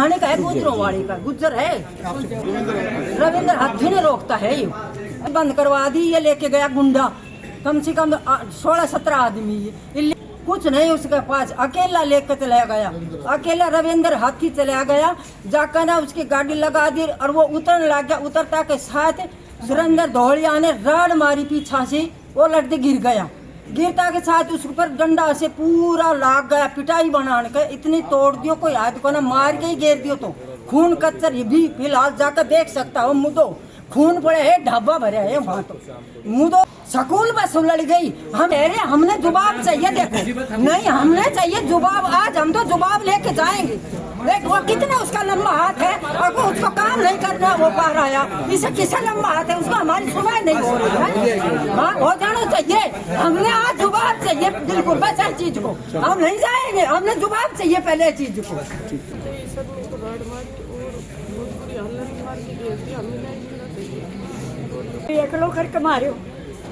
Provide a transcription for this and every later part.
ढाणे का है, गुजरों वाले का गुजर है। रविंद्र हाथी ने रोकता है, ये बंद करवा दी। ये लेके गया गुंडा, कम से कम 16-17 आदमी, कुछ नहीं उसके पास, अकेला लेकर चला गया। अकेला रविंद्र हाथी चला गया, जाकर ना उसकी गाड़ी लगा दी और वो उतरने लग गया। उतरता के साथ सुरेंद्र धोलिया ने राड मारी पीछा से, वो लड़के गिर गया। गिरता के साथ उस पर डंडा से पूरा लाग गया, पिटाई बनाने के इतनी तोड़ दियो, कोई हाथ को ना मार के ही गिर दियो। तो खून कच्चर ये भी फिलहाल जाकर देख सकता हो, मुदो खून पड़े है, ढाबा भरे है वहाँ। तो मुदो स्कूल बस उलट गई। हमने जवाब चाहिए, देखो नहीं हमने चाहिए जवाब। आज हम तो जवाब लेके जाएंगे। देख वो कितना उसका लंबा हाथ है और वो उसको काम नहीं करना वो पा रहा है। इसे किसे लंबा हाथ है, उसको हमारी सुनाई नहीं हो रही है। हाँ हो जाना चाहिए, हमने आज जवाब चाहिए बिल्कुल, बस हर चीज को हम नहीं जाएंगे, हमने जवाब चाहिए पहले चीज को। एक लोग करके मारे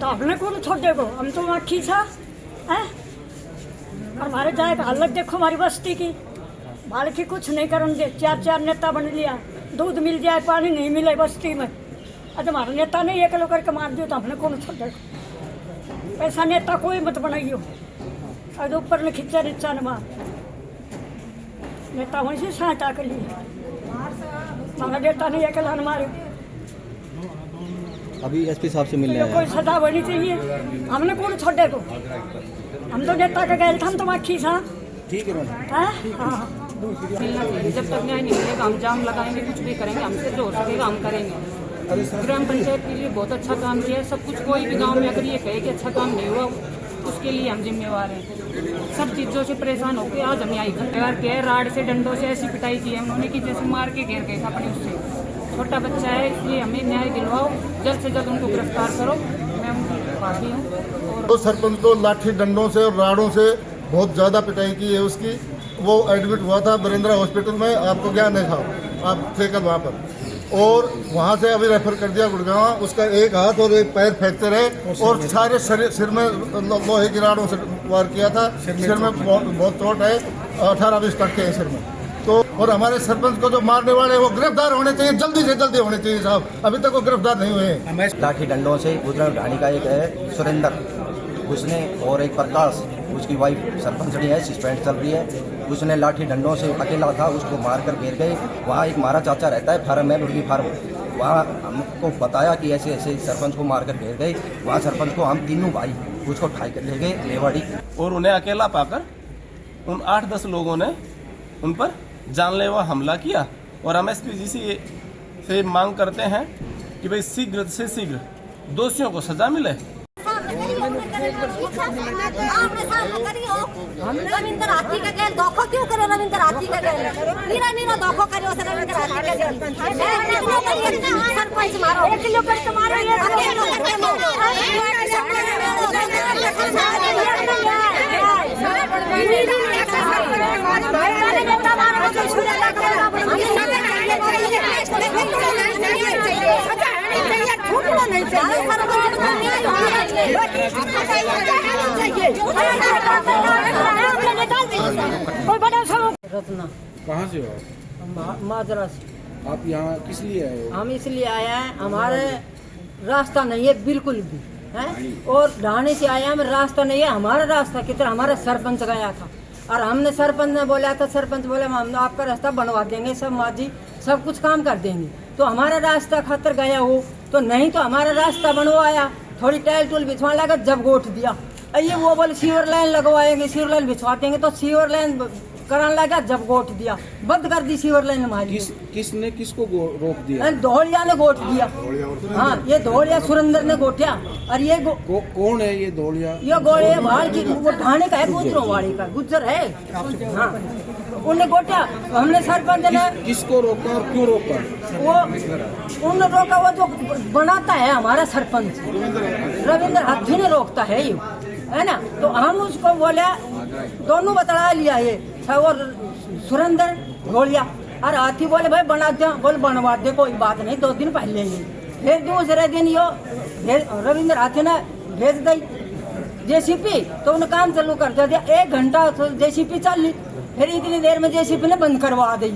तो हमने कौन छोड़े को, हम तो आखी था है। और हमारे जाए हालत देखो हमारी बस्ती की, बाल की कुछ नहीं करेंगे। 4 नेता बन लिया, दूध मिल जाए पानी नहीं मिले बस्ती में। आज हमारा नेता नहीं एक लोग करके मार दियो तो हमने कौन छोड़े को। ऐसा नेता कोई मत बनाइयो, और ऊपर ने खिंचा नीचा न मार नेता वहीं से सहायता के लिए हमारा नेता नहीं अकेला न मारे। अभी एसपी साहब से मिलने कोई सजा बनी चाहिए, हमने कौन छोड़े को। हम तो नेता का गए थे, हम तो माखी था। ठीक है मिलना चाहिए। जब तक न्याय नहीं मिलेगा हम जाम लगाएंगे, कुछ भी करेंगे, हमसे जो हो सकेगा हम करेंगे। ग्राम पंचायत के लिए बहुत अच्छा काम किया है सब कुछ। कोई भी गांव में अगर ये कहे कि अच्छा काम नहीं हुआ, उसके लिए हम जिम्मेवार हैं। सब चीज़ों से परेशान होकर आज हम यहाँ इकट्ठा किया है। राड से डंडों से ऐसी पिटाई की है उन्होंने कि जैसे मार के घेर गए अपने उससे। छोटा बच्चा है, इसलिए हमें न्याय दिलवाओ, जल्द से जल्द उनको गिरफ्तार करो। मैं उनकी पार्टी हूँ। तो सरपंच को लाठी डंडों से और राड़ों से बहुत ज़्यादा पिटाई की है उसकी। वो एडमिट हुआ था बरेंद्रा हॉस्पिटल में, आपको ज्ञान नहीं था, आप थे कल वहाँ पर, और वहाँ से अभी रेफर कर दिया गुड़गांव। उसका एक हाथ और एक पैर फ्रैक्चर है और सारे सिर में लोहे की राड़ों से वार किया था। सिर में बहुत चोट है, 18-20 टक्के है सिर में। तो और हमारे सरपंच को जो मारने वाले वो गिरफ्तार होने चाहिए, जल्दी से जल्दी होने चाहिए साहब। अभी तक वो गिरफ्तार नहीं हुए। लाठी डंडों से गुजरा ढाणी का एक है सुरेंद्र, उसने और एक प्रकाश, उसकी वाइफ सरपंच है, सस्पेंड चल रही है। उसने लाठी डंडों से अकेला था, उसको मारकर घेर गए। वहाँ एक हमारा चाचा रहता है फार्म है, मुर्गी फार्म, वहाँ हमको बताया कि ऐसे ऐसे सरपंच को मारकर घेर गए। वहाँ सरपंच को हम तीनों भाई उसको उठाई कर ले गए रेवाड़ी, और उन्हें अकेला पाकर उन 8-10 लोगों ने उन पर जानलेवा हमला किया। और हम एसपी जी से मांग करते हैं कि भाई शीघ्र से शीघ्र दोषियों को सजा मिले। रविंद्र हाथी का गैल धोखो क्यों करे? रविंद्र हाथी का गैल नीरा धोखो करियो से रविंद्र हाथी का गैल सरपंच मारो, एक किलो कर मारो, रत्ना कहाँ से हो? माजरा से। आप यहाँ किस लिए आए हो? हम इसलिए आए हैं, हमारे रास्ता नहीं है बिल्कुल भी है, और ढाणे से आए हैं, रास्ता नहीं है। हमारा रास्ता कितना, हमारा सरपंच गया था और हमने सरपंच ने बोला था, सरपंच बोले हम आपका रास्ता बनवा देंगे, सब माजी सब कुछ काम कर देंगे। तो हमारा रास्ता खतर गया हो तो नहीं, तो हमारा रास्ता बनवाया, थोड़ी टाइल टूल बिछवा लगा, जब गोठ दिया। ये वो बोले सीवर लाइन लगवाएंगे, सीवर लाइन बिछवा देंगे, तो सीवर लाइन कराने लगा, जब गोठ दिया बंद कर दी सीवर लाइन हमारी। किसने किसको रोक दिया? धोलिया ने गोठ दिया। हाँ ये धोलिया सुरेंद्र ने गोठिया। और ये कौन है ये धोलिया? ये गोलिया बाहर की, वो ढाणे का है, गुजरों वाले का गुजर है। हाँ उन्हें गोठिया, हमने सरपंच ने किसको रोका और क्यों रोका? वो उन्हें रोका, वो जो बनाता है हमारा सरपंच रविंद्र हाथी ने रोकता है ये, है ना। तो हम उसको बोले, दोनों बतला लिया ये और सुरेंद्र धोलिया, और हाथी बोले भाई बना दे, बोले बनवा दे, कोई बात नहीं। 2 दिन पहले ही फिर दूसरे दिन यो रविंद्र हाथी ने भेज दी जेसीपी, तो उन्हें काम चालू कर दिया। 1 घंटा जेसीपी चल ली, फिर इतनी देर में जेसीपी ने बंद करवा दी।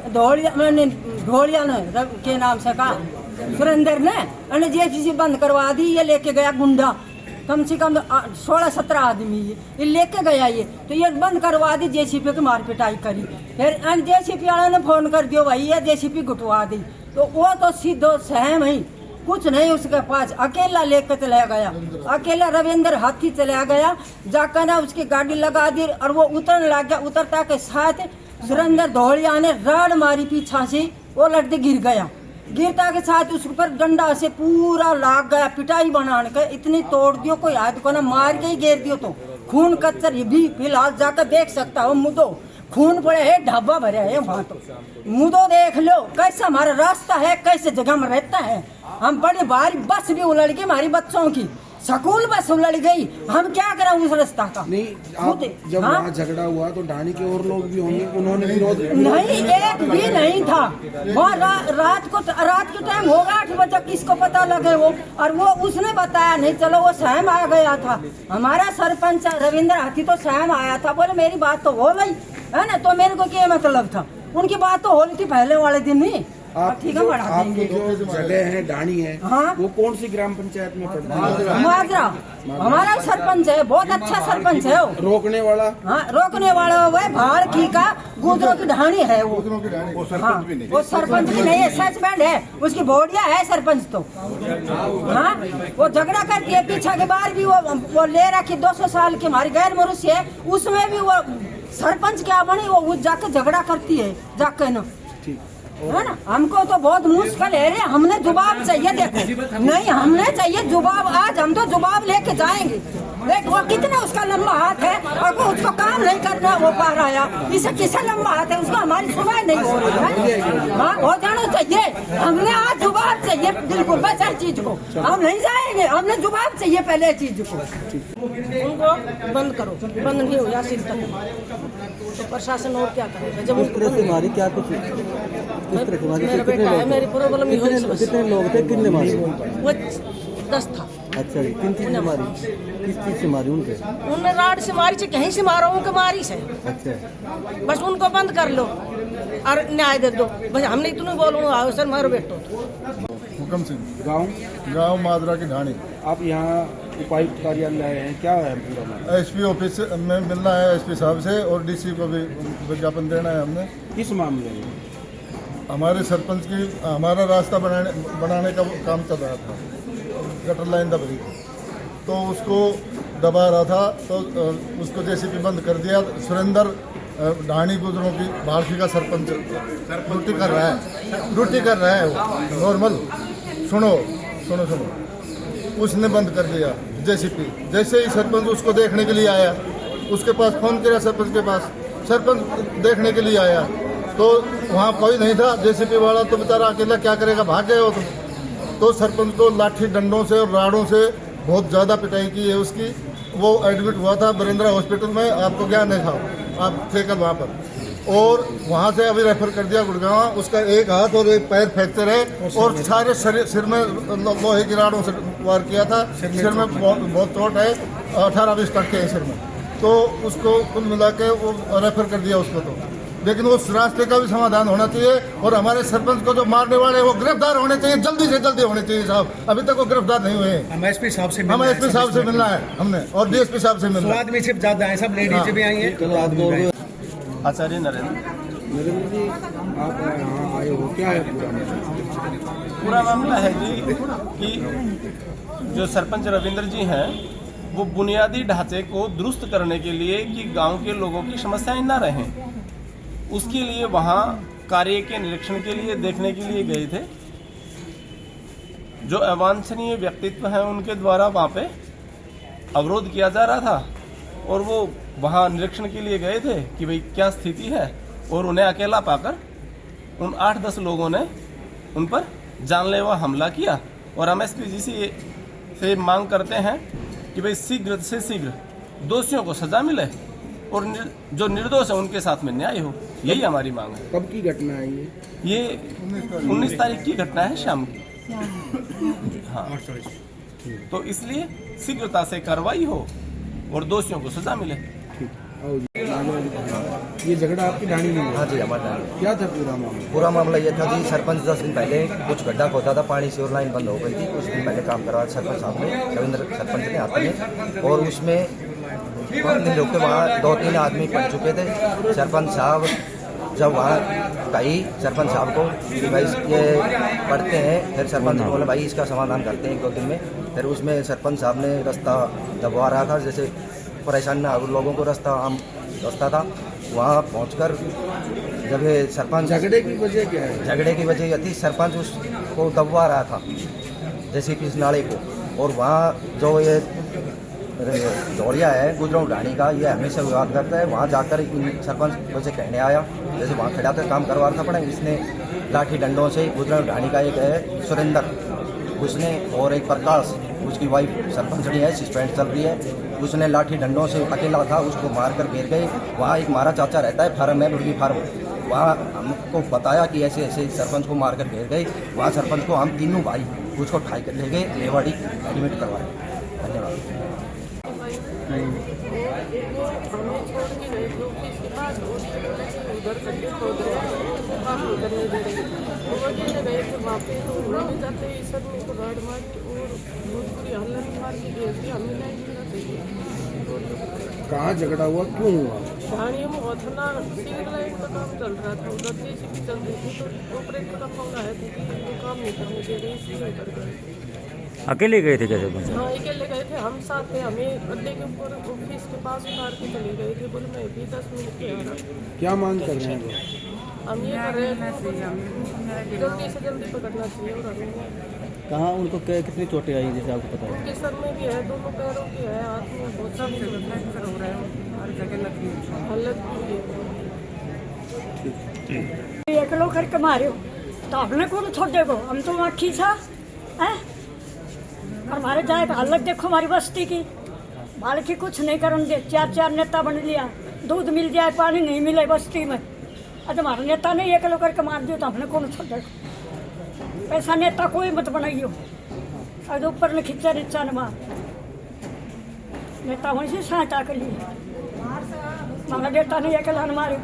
ढोलिया ने के नाम से कहा सुरेंद्र ने अने जेसीबी बंद करवा दी। ये लेके गया गुंडा, कम से कम 16-17 आदमी ये लेके गया। ये तो ये बंद करवा दी, जेसीबी की मार पिटाई करी। फिर जेसीबी वाला ने फोन कर दियो भाई ये जेसीबी गुटवा दी। तो वो तो सीधो सहम ही कुछ नहीं उसके पास, अकेला लेकर चला गया। अकेला रविंद्र हाथी चला गया, जाकर ना उसकी गाड़ी लगा दी और वो उतरने लग गया। उतरता के साथ सुरेंद्र धोलिया ने राड मारी पीछा से, वो लड़के गिर गया। गिरता के साथ उस पर डंडा से पूरा लाग गया, पिटाई बना के इतनी तोड़ दियो, कोई हाथ को ना मार के ही गिर दियो। तो खून कच्चर ये भी फिलहाल जाकर देख सकता हो, मुदो खून पड़े है, ढाबा भरे है वहाँ। तो मुदो देख लो कैसा हमारा रास्ता है, कैसे जगह में रहता है। हम बड़ी भारी बस भी उलट गई, हमारी बच्चों की स्कूल बस उलट गई, हम क्या करें उस रास्ता का। नहीं आप जब हाँ? वहाँ झगड़ा हुआ तो ढाणी के और लोग भी होंगे, उन्होंने विरोध नहीं, एक भी नहीं था वहाँ। रात के टाइम होगा 8 बजे, किसको पता लगे वो। और वो उसने बताया नहीं, चलो वो सहम आ गया था। हमारा सरपंच रविंद्र हाथी तो सहम आया था, बोले मेरी बात तो हो गई है ना। तो मेरे को क्या मतलब था, उनकी बात तो हो रही थी पहले वाले दिन ही। ठीक है, बढ़ा देंगे। जो जगह है ढाणी है, हाँ? वो कौन सी ग्राम पंचायत में पड़ता है? माजरा हमारा सरपंच है, बहुत अच्छा सरपंच है वो। रोकने वाला? हाँ, रोकने वाला वो भाड़ की का गुजरों की ढाणी है वो। हाँ, वो सरपंच भी नहीं है, सस्पेंड है, उसकी बोडिया है सरपंच तो। हाँ, वो झगड़ा करती है पीछा के बाहर भी, वो ले रखी 200 साल की हमारी गैर मनुष्य है, उसमें भी वो सरपंच क्या बनी, वो जाकर झगड़ा करती है जाकर ना, है ना। हमको तो बहुत मुश्किल है रे, हमने जवाब चाहिए। देखो नहीं, हमने चाहिए जवाब। आज हम तो जवाब लेके जाएंगे। देख वो कितना उसका लंबा हाथ है और वो उसको काम नहीं करना वो पा रहा है। इसे किसे लंबा हाथ है, उसको हमारी सुनाई नहीं हो रही है। हाँ, हो जाना चाहिए। हमने आज जवाब चाहिए बिल्कुल, बस हर चीज को हम नहीं जाएंगे, हमने जवाब चाहिए पहले चीज को। उनको बंद करो, बंद नहीं हुआ सिल तक तो प्रशासन और क्या करेगा। जब तुम्हारी क्या कुछ मेरा बेटा है, मेरी प्रॉब्लम ही हुई। कितने लोग थे, कितने मारे? वो 10 था। अच्छा जी, किन चीज से मारी, किस चीज से मारी उनके? उन्होंने राड से मारी से, कहीं से मारा उनके मारी से। अच्छा, बस उनको बंद कर लो और न्याय दे दो, बस हमने इतने बोलूँ आओ सर मारो बेटो। हुक्म सिंह, गांव माजरा की ढाणी। आप यहाँ उपायुक्त कार्यालय आए हैं, क्या है पूरा? एसपी ऑफिस में मिलना है एसपी साहब से, और डीसी को भी विज्ञापन देना है हमने। किस मामले में? हमारे सरपंच की हमारा रास्ता बनाने का काम चल रहा था, गटर लाइन दब रही थी, तो उसको दबा रहा था, तो उसको जेसीबी बंद कर दिया। सुरेंद्र ढाणी गुजरों की भाड़की का सरपंच ड्यूटी कर रहा है वो नॉर्मल। सुनो, उसने बंद कर दिया जेसीबी। जैसे ही सरपंच उसको देखने के लिए आया, उसके पास फोन किया सरपंच के पास, सरपंच देखने के लिए आया तो वहाँ कोई नहीं था। जेसीबी वाला तो बेचारा अकेला क्या करेगा, भाग गए हो तुम। तो सरपंच को लाठी डंडों से और राड़ों से बहुत ज़्यादा पिटाई की है उसकी। वो एडमिट हुआ था बरेंद्रा हॉस्पिटल में, आपको क्या नहीं था, आप थे कल वहाँ पर। और वहाँ से अभी रेफर कर दिया गुड़गांव। उसका एक हाथ और एक पैर फ्रैक्चर है और सारे सिर में लोहे की राड़ों से वार किया था। सिर में बहुत चोट है, 18-20 टक्के है सिर में। तो उसको कुल मिला के वो रेफर कर दिया उसको। तो लेकिन उस रास्ते का भी समाधान होना चाहिए, और हमारे सरपंच को जो मारने वाले हैं वो गिरफ्तार होने चाहिए, जल्दी से जल्दी होने चाहिए साहब। अभी तक वो गिरफ्तार नहीं हुए हैं। हम एसपी साहब से मिलना है हमने, और डीएसपी साहब से मिलना है। आदमी सिर्फ ज्यादा है, सब लेडीज भी आई है। आचार्य नरेंद्र जी, आप यहाँ आए हो, क्या है पूरा मामला है जी कि जो सरपंच रविंद्र जी हैं वो बुनियादी ढांचे को दुरुस्त करने के लिए कि गांव के लोगों की समस्याएं ना रहें, उसके लिए वहाँ कार्य के निरीक्षण के लिए देखने के लिए गए थे। जो अवांछनीय व्यक्तित्व हैं उनके द्वारा वहाँ पे अवरोध किया जा रहा था, और वो वहाँ निरीक्षण के लिए गए थे कि भाई क्या स्थिति है, और उन्हें अकेला पाकर उन 8-10 लोगों ने उन पर जानलेवा हमला किया। और हम एसपीजीसी से मांग करते हैं कि भाई शीघ्र से शीघ्र दोषियों को सजा मिले और जो निर्दोष है उनके साथ में न्याय हो, यही हमारी मांग है। कब की घटना है ये 19 तारीख की घटना है शाम की। हाँ, तो इसलिए शीघ्रता से कार्रवाई हो और दोषियों को सजा मिले। ठीक। ये झगड़ा आपकी ढाणी में हुआ? हाँ जी, हमारे डाणी। क्या था पूरा मामला? पूरा मामला ये था कि सरपंच 10 दिन पहले कुछ गड्ढा खोदा था, पानी से और लाइन बंद हो गई थी। कुछ दिन पहले काम करवाया सरपंच साहब ने, रविंद्र सरपंच ने हाथ में, और उसमें 5 दिन लोग के वहाँ 2-3 आदमी पड़ चुके थे। सरपंच साहब जब वहाँ कही सरपंच साहब को कि भाई ये पढ़ते हैं, फिर सरपंच बोले भाई इसका समाधान करते हैं 1-2 दिन में। फिर उसमें सरपंच साहब ने रास्ता दबवा रहा था, जैसे परेशान ना हो लोगों को, रास्ता आम रास्ता था। वहाँ पहुंचकर जब ये सरपंच, झगड़े की वजह क्या है? झगड़े की वजह यह थी सरपंच उसको दबवा रहा था जैसे कि इस नाले को, और वहाँ जो ये दौड़िया है गुजराऊ ढाणी का, ये हमेशा विवाद करता है। वहाँ जाकर इन सरपंच को से कहने आया, जैसे वहाँ खड़ा था काम करवा रहा था, पड़ा इसने लाठी डंडों से गुजराऊ ढाणी का एक है सुरेंद्र, उसने और एक प्रकाश, उसकी वाइफ सरपंचनी है, सस्पेंड चल रही है, उसने लाठी डंडों से अकेला था, उसको मार कर गिर गए। वहाँ एक हमारा चाचा रहता है फार्म है, मुर्गी फार्म, वहाँ हमको बताया कि ऐसे ऐसे सरपंच को मार कर गिर गए। वहाँ सरपंच को हम तीनों भाई उसको उठाई कर ले गए, रेवाड़ी एडमिट करवाए। धन्यवाद। कहाँ झगड़ा हुआ, क्यों हुआ? ढाणियों में ओथना सिविल लाइन का काम चल रहा था, उधर जेसीबी चल रही थी, तो ऑपरेटर का फोन आया था कि वो काम नहीं करने दे रहे, इसलिए कर गए। अकेले गए थे कैसे पंचायत? हाँ, अकेले गए थे, हम साथ थे, हमें अड्डे के ऊपर ऑफिस के पास उतार के चले गए थे। बोले मैं भी 10 मिनट के आ रहा। क्या मांग कर रहे हैं वो? हम ये कर रहे हैं जल्दी से जल्दी पकड़ना चाहिए। और हमें कहाँ उनको कितनी चोटें आई जैसे आपको पता है? उनके सर में भी है, दोनों पैरों की है, हाथ में बहुत सारी फ्रैक्चर हो रहा है, हर जगह लगी हालत भी है। एक लोग करके मारे तो आपने कौन छोड़े को, हम तो वहाँ खींचा है। और हमारे जाए हालत देखो हमारी बस्ती की, बाल की कुछ नहीं करन दे। 4-4 नेता बन लिया, दूध मिल जाए पानी नहीं मिले बस्ती में। आज हमारे नेता ने एक लोग करके मार दियो तो हमने कौन छोड़े। ऐसा नेता कोई मत बनाइयो, आज ऊपर ने खींचा नीचा ने मार। नेता वहीं से सहायता कर लिए, हमारा नेता ने एक लान मारे।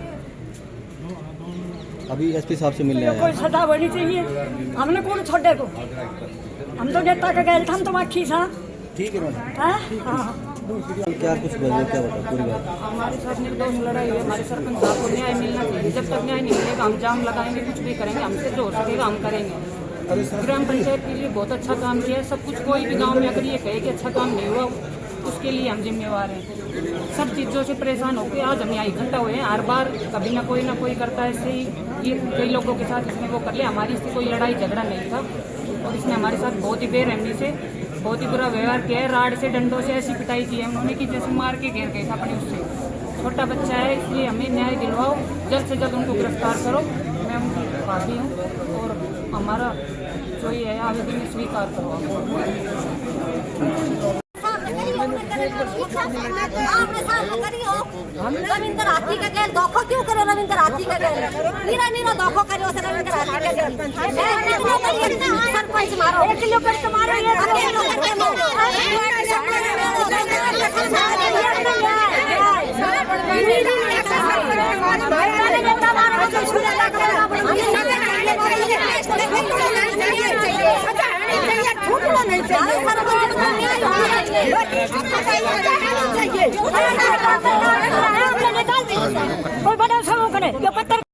अभी एसपी साहब से मिलने आया कोई सजा होनी चाहिए, हमने कौन छोड़े को। हम तो नेता का गए थे, हम तो माखी था। ठीक है मैडम। हाँ, क्या कुछ बोलो, क्या बता पूरी बात? हमारे साथ निर्दोष लड़ाई है, हमारे सरपंच साहब को न्याय मिलना चाहिए। जब तक न्याय नहीं मिलेगा हम जाम लगाएंगे, कुछ भी करेंगे, हमसे जो हो सकेगा हम करेंगे। ग्राम पंचायत के लिए बहुत अच्छा काम किया है, सब कुछ। कोई भी गांव में अगर ये कहे कि अच्छा काम नहीं हुआ, उसके लिए हम जिम्मेवार हैं। सब चीज़ों से परेशान होकर आज हम यहाँ इकट्ठा हुए हैं। हर बार कभी ना कोई करता है ऐसे ही। ये कई लोगों के साथ इसने वो कर लिया, हमारी इससे कोई लड़ाई झगड़ा नहीं था, और इसने हमारे साथ बहुत ही बेरहमी से बहुत ही बुरा व्यवहार किया है। राड से डंडों से ऐसी पिटाई की है उन्होंने कि जैसे मार के घेर गए था अपने उससे। छोटा बच्चा है, इसलिए हमें न्याय दिलवाओ, जल्द से जल्द उनको गिरफ्तार करो। मैं उनकी भाभी हूँ और हमारा जो ये है आवेदन स्वीकार करो। रविंद्र हाथी का गैल दोखो क्यों करे? रविंद्र हाथी का गैल नीरा दोखो करे उसे रविंद्र हाथी का गैल। सरपंच मारो, 1 किलो करके मारो, ये किलो करके मारो। कोई बड़ा समूह करे।